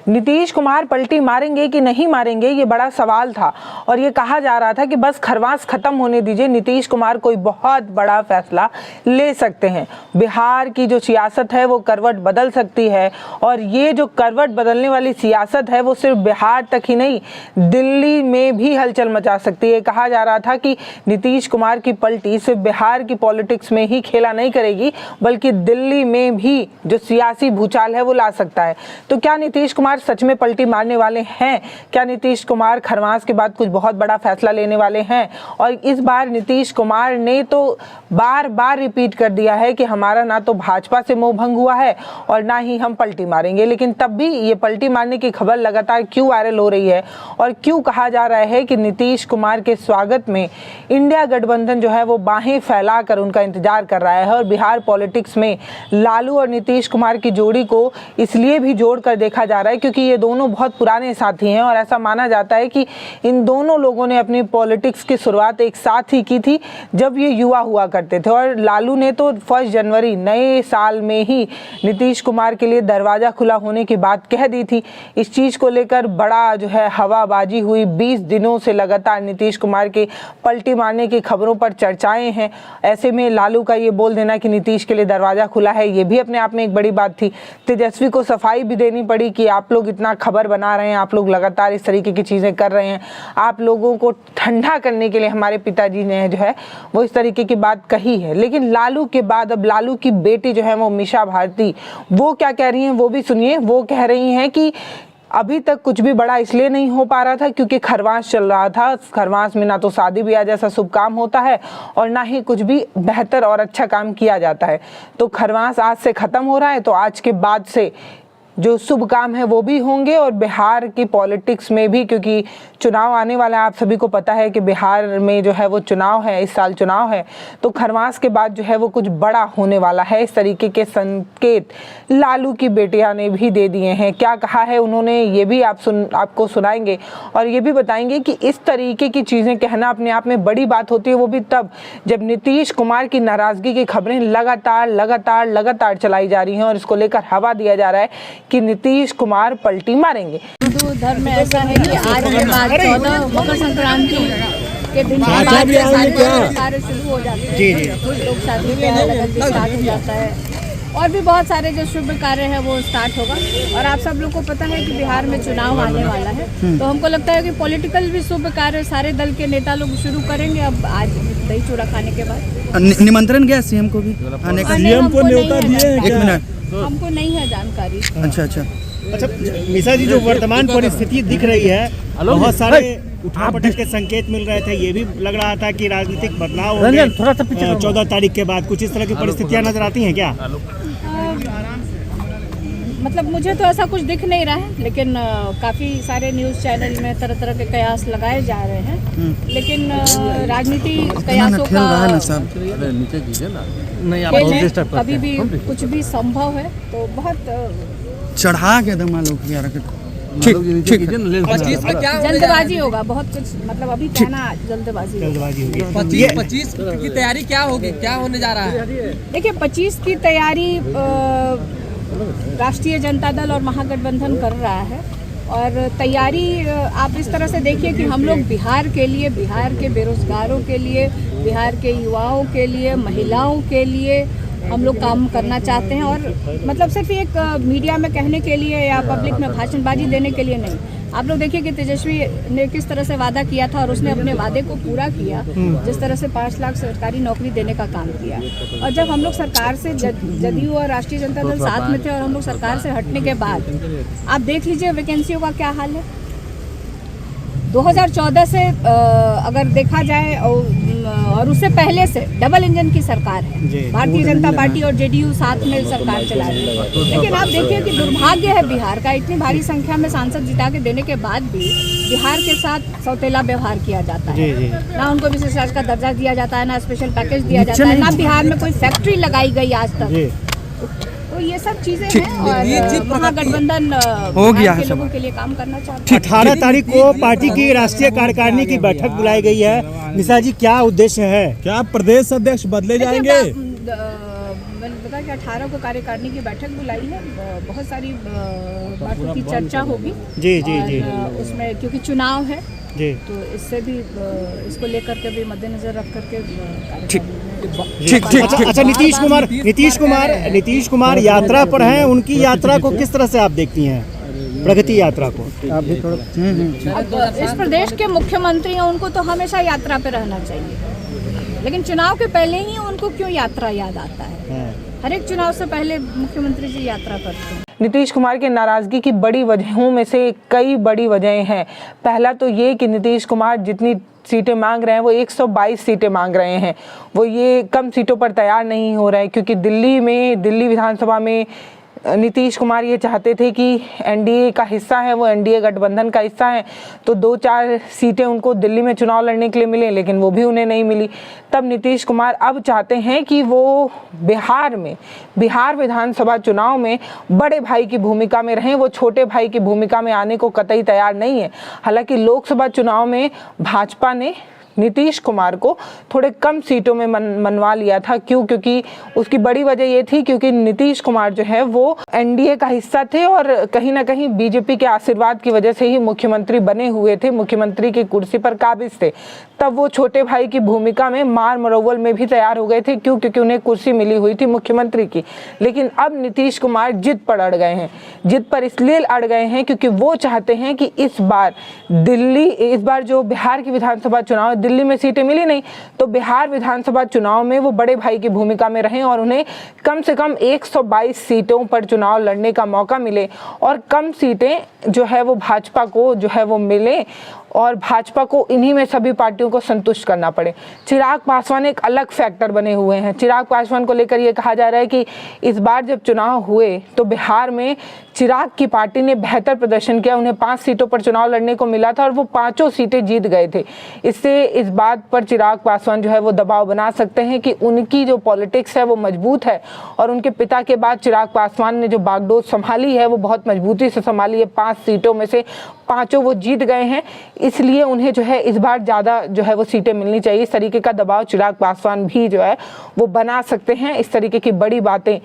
नीतीश कुमार पलटी मारेंगे कि नहीं मारेंगे, ये बड़ा सवाल था और ये कहा जा रहा था कि बस खरवास खत्म होने दीजिए, नीतीश कुमार कोई बहुत बड़ा फैसला ले सकते हैं। बिहार की जो सियासत है वो करवट बदल सकती है और ये जो करवट बदलने वाली सियासत है वो सिर्फ बिहार तक ही नहीं, दिल्ली में भी हलचल मचा सकती है। कहा जा रहा था कि नीतीश कुमार की पलटी सिर्फ बिहार की पॉलिटिक्स में ही खेला नहीं करेगी बल्कि दिल्ली में भी जो सियासी भूचाल है वो ला सकता है। तो क्या नीतीश कुमार सच में पलटी मारने वाले हैं? क्या नीतीश कुमार खरवास के बाद कुछ बहुत बड़ा फैसला लेने वाले हैं? और इस बार नीतीश कुमार ने तो बार बार रिपीट कर दिया है कि हमारा ना तो भाजपा से मोह भंग हुआ है और ना ही हम पलटी मारेंगे, लेकिन तब भी ये पलटी मारने की खबर लगातार क्यों वायरल हो रही है और क्यों कहा जा रहा है कि नीतीश कुमार के स्वागत में इंडिया गठबंधन जो है वो बाहें फैलाकर उनका इंतजार कर रहा है। और बिहार पॉलिटिक्स में लालू और नीतीश कुमार की जोड़ी को इसलिए भी जोड़कर देखा जा रहा है क्योंकि ये दोनों बहुत पुराने साथी हैं और ऐसा माना जाता है कि इन दोनों लोगों ने अपनी पॉलिटिक्स की शुरुआत एक साथ ही की थी जब ये युवा हुआ करते थे। और लालू ने तो 1 जनवरी नए साल में ही नीतीश कुमार के लिए दरवाजा खुला होने की बात कह दी थी। इस चीज़ को लेकर बड़ा जो है हवाबाजी हुई। 20 दिनों से लगातार नीतीश कुमार के पलटी मारने की खबरों पर चर्चाएं हैं। ऐसे में लालू का ये बोल देना कि नीतीश के लिए दरवाजा खुला है, ये भी अपने आप में एक बड़ी बात थी। तेजस्वी को सफाई भी देनी पड़ी कि आप लोग इतना खबर बना रहे हैं, आप लोग लगातार इस तरीके की चीज़ें कर रहे हैं, आप लोगों को ठंडा करने के लिए हमारे पिताजी ने जो है वो इस तरीके की बात कही है। लेकिन लालू के बाद अब लालू की बेटी जो है वो मीसा भारती, वो क्या कह रही हैं वो भी सुनिए। वो कह रही हैं कि अभी तक कुछ भी बड़ा इसलिए नहीं हो पा रहा था क्योंकि खरवास चल रहा था। खरवास में ना तो शादी ब्याह जैसा शुभ काम होता है और ना ही कुछ भी बेहतर और अच्छा काम किया जाता है। तो खरवास आज से ख़त्म हो रहा है, तो आज के बाद से जो शुभ काम है वो भी होंगे। और बिहार की पॉलिटिक्स में भी, क्योंकि चुनाव आने वाला है, आप सभी को पता है कि बिहार में जो है वो चुनाव है, इस साल चुनाव है, तो खरवास के बाद जो है वो कुछ बड़ा होने वाला है। इस तरीके के संकेत लालू की बेटियां ने भी दे दिए हैं। क्या कहा है उन्होंने ये भी आपको सुनाएंगे और ये भी बताएंगे कि इस तरीके की चीज़ें कहना अपने आप में बड़ी बात होती है, वो भी तब जब नीतीश कुमार की नाराज़गी की खबरें लगातार चलाई जा रही हैं और इसको लेकर हवा दिया जा रहा है कि नीतीश कुमार पलटी मारेंगे। हिंदू धर्म में ऐसा है कि आज के बाद 14 मकर संक्रांति के दिन के बाद से सारे शुरू हो जाते हैं। लोग शादी ब्याह लगन भी स्टार्ट हो जाता है और भी बहुत सारे जो शुभ कार्य है वो स्टार्ट होगा। और आप सब लोग को पता है कि बिहार में चुनाव आने वाला है, तो हमको लगता है कि पॉलिटिकल भी शुभ कार्य सारे दल के नेता लोग शुरू करेंगे। अब आज दही चूड़ा खाने के बाद निमंत्रण गया सीएम को भी आने का, सीएम को न्योता दिए। 1 मिनट, हमको नहीं है जानकारी। अच्छा मीसा जी, जो वर्तमान परिस्थिति दिख रही है, बहुत सारे उठापटक के संकेत मिल रहे थे, ये भी लग रहा था कि राजनीतिक बदलाव होंगे 14 तारीख के बाद। कुछ इस तरह की परिस्थितियां नजर आती हैं क्या? मतलब मुझे तो ऐसा कुछ दिख नहीं रहा है, लेकिन काफ़ी सारे न्यूज़ चैनल में तरह तरह के कयास लगाए जा रहे हैं, लेकिन राजनीति कयासों का कभी भी कुछ भी संभव है। तो बहुत चढ़ा के दमा लोग जल्दबाजी होगा, बहुत कुछ मतलब अभी कहना जल्दबाजी होगी। 25 की तैयारी क्या होगी, क्या होने जा रहा है? देखिए 25 की तैयारी राष्ट्रीय जनता दल और महागठबंधन कर रहा है और तैयारी आप इस तरह से देखिए कि हम लोग बिहार के लिए, बिहार के बेरोजगारों के लिए, बिहार के युवाओं के लिए, महिलाओं के लिए हम लोग काम करना चाहते हैं। और मतलब सिर्फ एक मीडिया में कहने के लिए या पब्लिक में भाषणबाजी देने के लिए नहीं। आप लोग देखिए कि तेजस्वी ने किस तरह से वादा किया था और उसने अपने वादे को पूरा किया, जिस तरह से 5 लाख सरकारी नौकरी देने का काम किया। और जब हम लोग सरकार से जदयू और राष्ट्रीय जनता दल साथ में थे और हम लोग सरकार से हटने के बाद आप देख लीजिए वैकेंसियों का क्या हाल है। 2014 से अगर देखा जाए और उससे पहले से डबल इंजन की सरकार है, भारतीय जनता पार्टी और जेडीयू साथ में सरकार चला रही है। लेकिन आप देखिए कि दुर्भाग्य है बिहार का, इतनी भारी संख्या में सांसद जिता के देने के बाद भी बिहार के साथ सौतेला व्यवहार किया जाता है। ना उनको विशेष राज्य का दर्जा दिया जाता है, ना स्पेशल पैकेज दिया जाता है, ना बिहार में कोई फैक्ट्री लगाई गई आज तक। तो ये सब चीजें हैं और महागठबंधन हो गया है, लोगों के लिए काम करना चाहते हैं। 18 तारीख को पार्टी की राष्ट्रीय कार्यकारिणी की बैठक बुलाई गई है। निशा जी, क्या उद्देश्य है? क्या प्रदेश अध्यक्ष बदले जाएंगे? मैंने बता जाएगा कि 18 को कार्यकारिणी की बैठक बुलाई है, बहुत सारी बातों की चर्चा होगी। जी जी जी उसमें क्योंकि चुनाव है जी तो इससे भी इसको लेकर के भी मद्देनजर रख करके अच्छा, नीतीश कुमार यात्रा पर हैं, उनकी यात्रा को किस तरह से आप देखती हैं, प्रगति यात्रा को? आप भी थोड़ा इस प्रदेश के मुख्यमंत्री हैं, उनको तो हमेशा यात्रा पे रहना चाहिए, लेकिन चुनाव के पहले ही उनको क्यों यात्रा याद आता है? हर एक चुनाव से पहले मुख्यमंत्री जी यात्रा करते हैं। नीतीश कुमार के नाराजगी की बड़ी वजहों में से कई बड़ी वजहें हैं। पहला तो ये कि नीतीश कुमार जितनी सीटें मांग रहे हैं वो 122 सीटें मांग रहे हैं, वो ये कम सीटों पर तैयार नहीं हो रहे हैं, क्योंकि दिल्ली विधानसभा में नीतीश कुमार ये चाहते थे कि एनडीए का हिस्सा है, वो एनडीए गठबंधन का हिस्सा है, तो 2-4 सीटें उनको दिल्ली में चुनाव लड़ने के लिए मिले, लेकिन वो भी उन्हें नहीं मिली। तब नीतीश कुमार अब चाहते हैं कि वो बिहार विधानसभा चुनाव में बड़े भाई की भूमिका में रहें, वो छोटे भाई की भूमिका में आने को कतई तैयार नहीं है। हालांकि लोकसभा चुनाव में भाजपा ने नीतीश कुमार को थोड़े कम सीटों में मनवा लिया था। क्योंकि उसकी बड़ी वजह ये थी क्योंकि नीतीश कुमार जो है वो एनडीए का हिस्सा थे और कहीं ना कहीं बीजेपी के आशीर्वाद की वजह से ही मुख्यमंत्री बने हुए थे, मुख्यमंत्री की कुर्सी पर काबिज थे। तब वो छोटे भाई की भूमिका में मार मरोवल में भी तैयार हो गए थे, क्योंकि उन्हें कुर्सी मिली हुई थी मुख्यमंत्री की। लेकिन अब नीतीश कुमार जिद पर अड़ गए हैं। जिद पर इसलिए अड़ गए हैं क्योंकि वो चाहते हैं कि इस बार जो बिहार की विधानसभा चुनाव, दिल्ली में सीटें मिली नहीं, तो बिहार विधानसभा चुनाव में वो बड़े भाई की भूमिका में रहें और उन्हें कम से कम 122 सीटों पर चुनाव लड़ने का मौका मिले और कम सीटें जो है वो भाजपा को जो है वो मिले और भाजपा को इन्हीं में सभी पार्टियों को संतुष्ट करना पड़े। चिराग पासवान एक अलग फैक्टर बने हुए हैं। चिराग पासवान को लेकर ये कहा जा रहा है कि इस बार जब चुनाव हुए तो बिहार में चिराग की पार्टी ने बेहतर प्रदर्शन किया, उन्हें 5 सीटों पर चुनाव लड़ने को मिला था और वो 5 सीटें जीत गए थे। इससे इस बात पर चिराग पासवान जो है वो दबाव बना सकते हैं कि उनकी जो पॉलिटिक्स है वो मजबूत है और उनके पिता के बाद चिराग पासवान ने जो बागडोर संभाली है वो बहुत मजबूती से संभाली है। 5 सीटों में से 5 वो जीत गए हैं, इसलिए उन्हें जो है इस बार ज़्यादा जो है वो सीटें मिलनी चाहिए। इस तरीके का दबाव चिराग पासवान भी जो है वो बना सकते हैं। इस तरीके की बड़ी बातें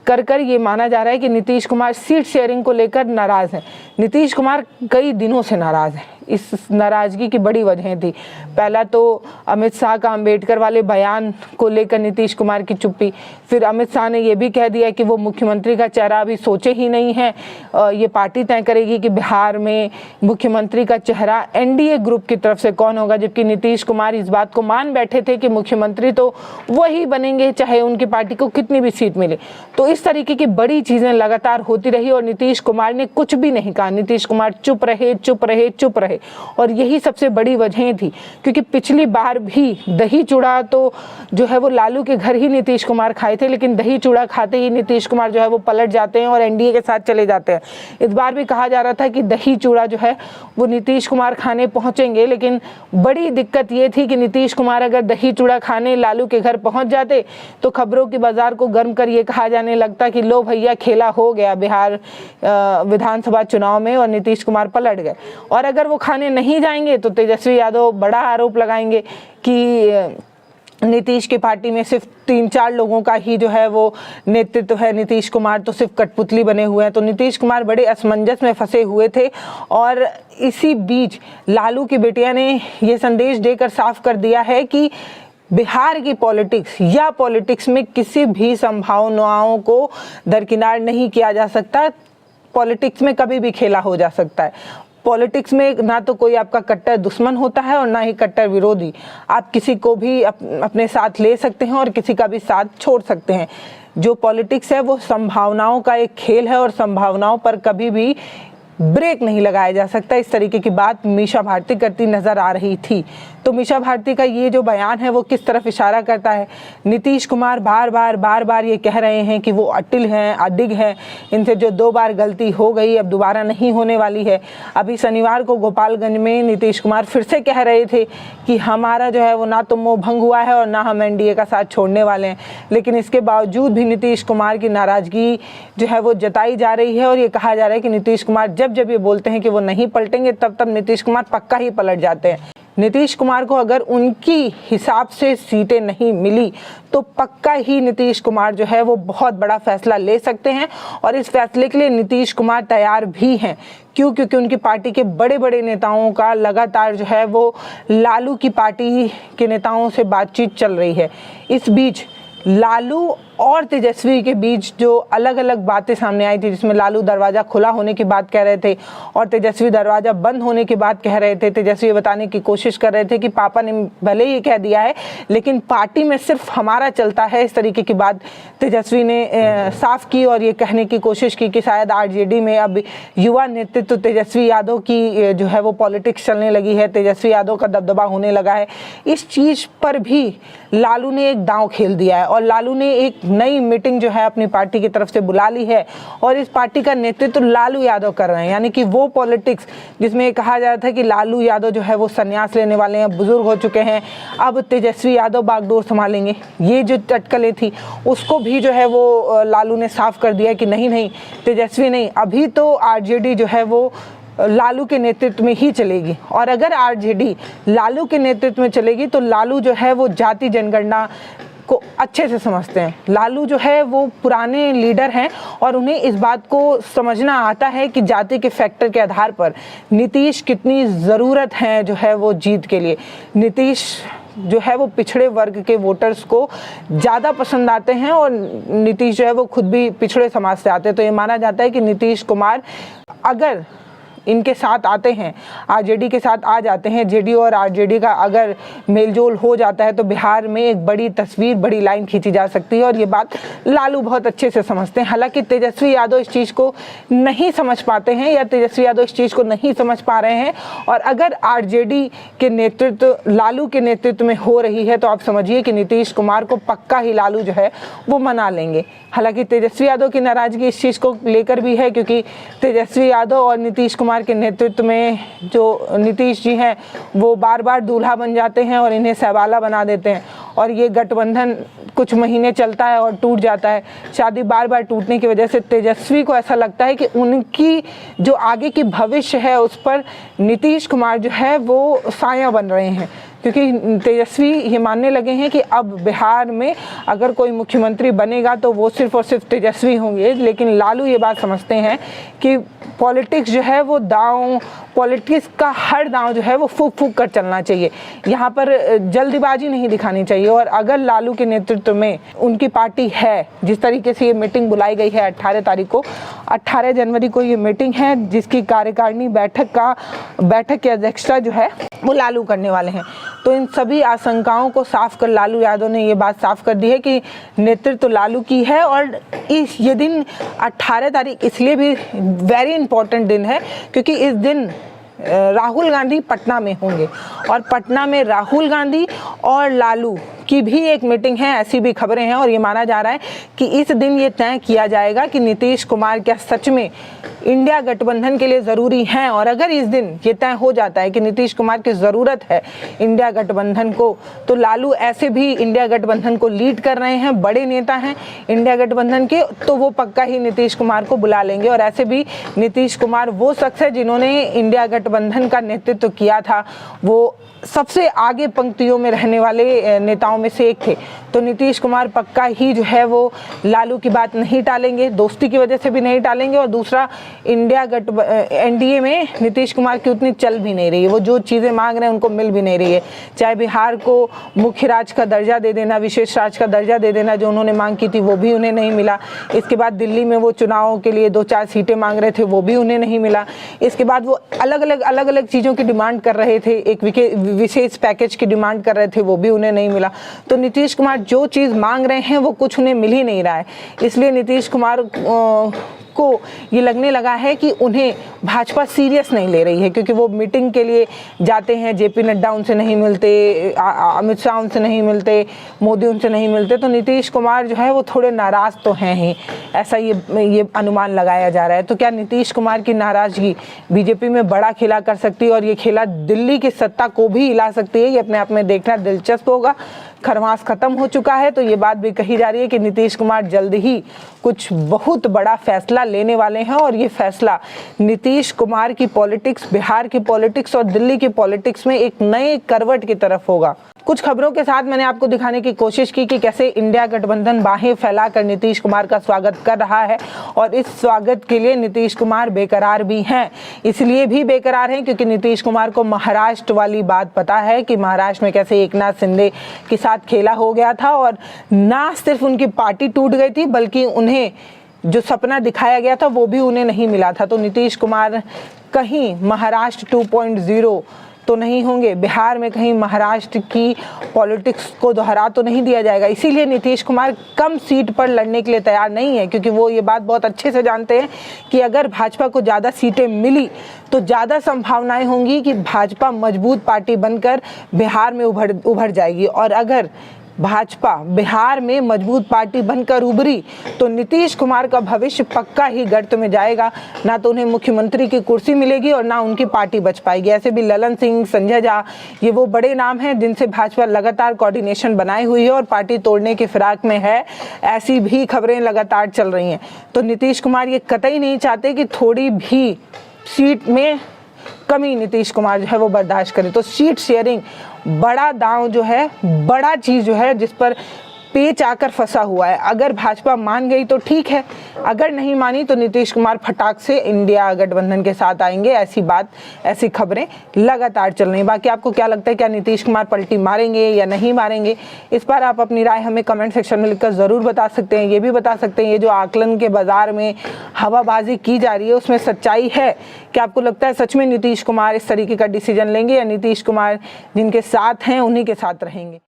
कर ये माना जा रहा है कि नीतीश कुमार सीट शेयरिंग को लेकर नाराज़ हैं। नीतीश कुमार कई दिनों से नाराज़ हैं। इस नाराज़गी की बड़ी वजहें थी। पहला तो अमित शाह का अंबेडकर वाले बयान को लेकर नीतीश कुमार की चुप्पी, फिर अमित शाह ने यह भी कह दिया कि वो मुख्यमंत्री का चेहरा अभी सोचे ही नहीं है, ये पार्टी तय करेगी कि बिहार में मुख्यमंत्री का चेहरा एनडीए ग्रुप की तरफ से कौन होगा, जबकि नीतीश कुमार इस बात को मान बैठे थे कि मुख्यमंत्री तो वही बनेंगे चाहे उनकी पार्टी को कितनी भी सीट मिले। तो इस तरीके की बड़ी चीज़ें लगातार होती रही और नीतीश कुमार ने कुछ भी नहीं कहा। नीतीश कुमार चुप रहे और यही सबसे बड़ी वजह थी, क्योंकि पिछली बार भी दही चूड़ा तो जो है वो लालू के घर ही नीतीश कुमार खाए थे, लेकिन दही चूड़ा खाते ही नीतीश कुमार जो है वो पलट जाते हैं और एनडीए के साथ चले जाते हैं। इस बार भी कहा जा रहा था कि दही चूड़ा जो है वो नीतीश कुमार खाने पहुंचेंगे, लेकिन बड़ी दिक्कत ये थी कि नीतीश कुमार अगर दही चूड़ा खाने लालू के घर पहुंच जाते तो खबरों की बाजार को गर्म कर ये कहा जाने लगता कि लो भैया खेला हो गया बिहार विधानसभा चुनाव में और नीतीश कुमार पलट गए। और अगर वो खाने नहीं जाएंगे तो तेजस्वी यादव बड़ा आरोप लगाएंगे कि नीतीश की पार्टी में सिर्फ 3-4 लोगों का ही जो है वो नेतृत्व है, नीतीश कुमार तो सिर्फ कठपुतली बने हुए हैं। तो नीतीश कुमार बड़े असमंजस में फंसे हुए थे और इसी बीच लालू की बेटिया ने ये संदेश देकर साफ कर दिया है कि बिहार की पॉलिटिक्स में किसी भी संभावनाओं को दरकिनार नहीं किया जा सकता। पॉलिटिक्स में कभी भी खेला हो जा सकता है। पॉलिटिक्स में ना तो कोई आपका कट्टर दुश्मन होता है और ना ही कट्टर विरोधी। आप किसी को भी अपने साथ ले सकते हैं और किसी का भी साथ छोड़ सकते हैं। जो पॉलिटिक्स है वो संभावनाओं का एक खेल है और संभावनाओं पर कभी भी ब्रेक नहीं लगाया जा सकता। इस तरीके की बात मीशा भारती करती नजर आ रही थी। तो मीशा भारती का ये जो बयान है वो किस तरफ इशारा करता है? नीतीश कुमार बार बार ये कह रहे हैं कि वो अडिग हैं, इनसे जो 2 बार गलती हो गई अब दोबारा नहीं होने वाली है। अभी शनिवार को गोपालगंज में नीतीश कुमार फिर से कह रहे थे कि हमारा जो है वो ना तो मोह भंग हुआ है और ना हम एनडीए का साथ छोड़ने वाले हैं। लेकिन इसके बावजूद भी नीतीश कुमार की नाराजगी जो है वो जताई जा रही है और ये कहा जा रहा है कि नीतीश कुमार जब ये बोलते हैं कि वो नहीं पलटेंगे तब नीतीश कुमार पक्का ही पलट जाते हैं। नीतीश कुमार को अगर उनकी हिसाब से सीटें नहीं मिली तो पक्का ही नीतीश कुमार जो है वो बहुत बड़ा फैसला ले सकते हैं, और इस फैसले के लिए नीतीश कुमार तैयार भी हैं। क्यों? क्योंकि उनकी पार्टी के बड़े बड़े नेताओं का लगातार जो है वो लालू की पार्टी के नेताओं से बातचीत चल रही है। इस बीच लालू और तेजस्वी के बीच जो अलग अलग बातें सामने आई थी, जिसमें लालू दरवाज़ा खुला होने की बात कह रहे थे और तेजस्वी दरवाज़ा बंद होने की बात कह रहे थे। तेजस्वी बताने की कोशिश कर रहे थे कि पापा ने भले ही कह दिया है लेकिन पार्टी में सिर्फ हमारा चलता है, इस तरीके की बात तेजस्वी ने साफ की और ये कहने की कोशिश की कि शायद आरजेडी में अब युवा नेतृत्व तेजस्वी यादव की जो है वो पॉलिटिक्स चलने लगी है, तेजस्वी यादव का दबदबा होने लगा है। इस चीज़ पर भी लालू ने एक दांव खेल दिया है और लालू ने एक नई मीटिंग जो है अपनी पार्टी की तरफ से बुला ली है और इस पार्टी का नेतृत्व लालू यादव कर रहे हैं। यानी कि वो पॉलिटिक्स जिसमें कहा जा रहा था कि लालू यादव जो है वो संन्यास लेने वाले हैं, बुजुर्ग हो चुके हैं, अब तेजस्वी यादव बागडोर संभालेंगे, ये जो अटकलें थी उसको भी जो है वो लालू ने साफ कर दिया कि नहीं तेजस्वी नहीं, अभी तो आरजेडी जो है वो लालू के नेतृत्व में ही चलेगी। और अगर आरजेडी लालू के नेतृत्व में चलेगी तो लालू जो है वो जाति जनगणना को अच्छे से समझते हैं। लालू जो है वो पुराने लीडर हैं और उन्हें इस बात को समझना आता है कि जाति के फैक्टर के आधार पर नीतीश कितनी ज़रूरत है जो है वो जीत के लिए। नीतीश जो है वो पिछड़े वर्ग के वोटर्स को ज़्यादा पसंद आते हैं और नीतीश जो है वो खुद भी पिछड़े समाज से आते हैं। तो ये माना जाता है कि नीतीश कुमार अगर इनके साथ आते हैं, आरजेडी के साथ आ जाते हैं, जेडीयू और आरजेडी का अगर मेलजोल हो जाता है तो बिहार में एक बड़ी तस्वीर, बड़ी लाइन खींची जा सकती है और ये बात लालू बहुत अच्छे से समझते हैं। हालांकि तेजस्वी यादव इस चीज़ को नहीं समझ पाते हैं या तेजस्वी यादव इस चीज़ को नहीं समझ पा रहे हैं और अगर आरजेडी के नेतृत्व लालू के नेतृत्व में हो रही है तो आप समझिए कि नीतीश कुमार को पक्का ही लालू जो है वो मना लेंगे। हालांकि तेजस्वी यादव की नाराज़गी इस चीज़ को लेकर भी है क्योंकि तेजस्वी यादव और नीतीश कुमार के नेतृत्व में जो नीतीश जी हैं वो बार बार दूल्हा बन जाते हैं और इन्हें सहवाला बना देते हैं और ये गठबंधन कुछ महीने चलता है और टूट जाता है। शादी बार बार टूटने की वजह से तेजस्वी को ऐसा लगता है कि उनकी जो आगे की भविष्य है उस पर नीतीश कुमार जो है वो साया बन रहे हैं, क्योंकि तेजस्वी ये मानने लगे हैं कि अब बिहार में अगर कोई मुख्यमंत्री बनेगा तो वो सिर्फ और सिर्फ तेजस्वी होंगे। लेकिन लालू ये बात समझते हैं कि पॉलिटिक्स जो है वो पॉलिटिक्स का हर दांव जो है वो फूक फूक कर चलना चाहिए, यहाँ पर जल्दबाजी नहीं दिखानी चाहिए। और अगर लालू के नेतृत्व में उनकी पार्टी है, जिस तरीके से ये मीटिंग बुलाई गई है 18 तारीख को, 18 जनवरी को ये मीटिंग है जिसकी कार्यकारिणी बैठक की अध्यक्षता जो है वो लालू करने वाले हैं। तो इन सभी आशंकाओं को साफ कर लालू यादव ने ये बात साफ कर दी है कि नेतृत्व लालू की है। और ये दिन 18 तारीख इसलिए भी वेरी इंपॉर्टेंट दिन है क्योंकि इस दिन राहुल गांधी पटना में होंगे और पटना में राहुल गांधी और लालू की भी एक मीटिंग है, ऐसी भी खबरें हैं। और ये माना जा रहा है कि इस दिन ये तय किया जाएगा कि नीतीश कुमार क्या सच में इंडिया गठबंधन के लिए ज़रूरी हैं। और अगर इस दिन ये तय हो जाता है कि नीतीश कुमार की ज़रूरत है इंडिया गठबंधन को, तो लालू ऐसे भी इंडिया गठबंधन को लीड कर रहे हैं, बड़े नेता हैं इंडिया गठबंधन के, तो वो पक्का ही नीतीश कुमार को बुला लेंगे। और ऐसे भी नीतीश कुमार वो शख्स है जिन्होंने इंडिया गठबंधन का नेतृत्व किया था, वो सबसे आगे पंक्तियों में रहने वाले नेताओं में से एक थे। तो नीतीश कुमार पक्का ही जो है वो लालू की बात नहीं टालेंगे, दोस्ती की वजह से भी नहीं टालेंगे। और दूसरा, एनडीए में नीतीश कुमार की उतनी चल भी नहीं रही है, वो जो चीज़ें मांग रहे हैं उनको मिल भी नहीं रही है। चाहे बिहार को मुख्य राज्य का दर्जा दे देना, विशेष राज्य का दर्जा दे देना, जो उन्होंने मांग की थी वो भी उन्हें नहीं मिला। इसके बाद दिल्ली में वो चुनाव के लिए 2-4 सीटें मांग रहे थे, वो भी उन्हें नहीं मिला। इसके बाद वो अलग अलग चीज़ों की डिमांड कर रहे थे, एक विशेष पैकेज की डिमांड कर रहे थे, वो भी उन्हें नहीं मिला। तो नीतीश कुमार जो चीज़ मांग रहे हैं वो कुछ उन्हें मिल ही नहीं रहा है। इसलिए नीतीश कुमार को ये लगने लगा है कि उन्हें भाजपा सीरियस नहीं ले रही है, क्योंकि वो मीटिंग के लिए जाते हैं, जेपी नड्डा उनसे नहीं मिलते, अमित शाह उनसे नहीं मिलते, मोदी उनसे नहीं मिलते। तो नीतीश कुमार जो है वो थोड़े नाराज़ तो हैं ही, ऐसा ये अनुमान लगाया जा रहा है। तो क्या नीतीश कुमार की नाराज़गी बीजेपी में बड़ा खेला कर सकती है और ये खेला दिल्ली की सत्ता को भी हिला सकती है? ये अपने आप में देखना दिलचस्प होगा। खरवास खत्म हो चुका है। तो ये बात भी कही जा रही है कि नीतीश कुमार जल्द ही कुछ बहुत बड़ा फैसला लेने वाले हैं और ये फैसला नीतीश कुमार की पॉलिटिक्स, बिहार की पॉलिटिक्स और दिल्ली की पॉलिटिक्स में एक नए करवट की तरफ होगा। कुछ खबरों के साथ मैंने आपको दिखाने की कोशिश की कि कैसे इंडिया गठबंधन बाहें फैलाकर नीतीश कुमार का स्वागत कर रहा है और इस स्वागत के लिए नीतीश कुमार बेकरार भी हैं। इसलिए भी बेकरार हैं क्योंकि नीतीश कुमार को महाराष्ट्र वाली बात पता है कि महाराष्ट्र में कैसे एकनाथ शिंदे के साथ खेला हो गया था और ना सिर्फ उनकी पार्टी टूट गई थी बल्कि उन्हें जो सपना दिखाया गया था वो भी उन्हें नहीं मिला था। तो नीतीश कुमार कहीं महाराष्ट्र 2.0 तो नहीं होंगे, बिहार में कहीं महाराष्ट्र की पॉलिटिक्स को दोहरा तो नहीं दिया जाएगा। इसीलिए नीतीश कुमार कम सीट पर लड़ने के लिए तैयार नहीं है क्योंकि वो ये बात बहुत अच्छे से जानते हैं कि अगर भाजपा को ज़्यादा सीटें मिली तो ज़्यादा संभावनाएं होंगी कि भाजपा मजबूत पार्टी बनकर बिहार में उभर जाएगी। और अगर भाजपा बिहार में मजबूत पार्टी बनकर उभरी तो नीतीश कुमार का भविष्य पक्का ही गर्त में जाएगा। ना तो उन्हें मुख्यमंत्री की कुर्सी मिलेगी और ना उनकी पार्टी बच पाएगी। ऐसे भी ललन सिंह, संजय झा, ये वो बड़े नाम हैं जिनसे भाजपा लगातार कोऑर्डिनेशन बनाई हुई है और पार्टी तोड़ने की फिराक में है। ऐसी भी खबरें लगातार चल रही हैं। तो नीतीश कुमार ये कतई नहीं चाहते कि थोड़ी भी सीट में कमी नीतीश कुमार जो है वो बर्दाश्त करें। तो सीट शेयरिंग बड़ा दांव जो है, बड़ा चीज़ जो है जिस पर पेच आकर फंसा हुआ है। अगर भाजपा मान गई तो ठीक है, अगर नहीं मानी तो नीतीश कुमार फटाक से इंडिया गठबंधन के साथ आएंगे। ऐसी खबरें लगातार चल रही हैं। बाकी आपको क्या लगता है, क्या नीतीश कुमार पलटी मारेंगे या नहीं मारेंगे? इस पर आप अपनी राय हमें कमेंट सेक्शन में लिखकर ज़रूर बता सकते हैं। ये भी बता सकते हैं ये जो आकलन के बाजार में हवाबाजी की जा रही है उसमें सच्चाई है? क्या आपको लगता है सच में नीतीश कुमार इस तरीके का डिसीजन लेंगे या नीतीश कुमार जिनके साथ हैं उन्हीं के साथ रहेंगे?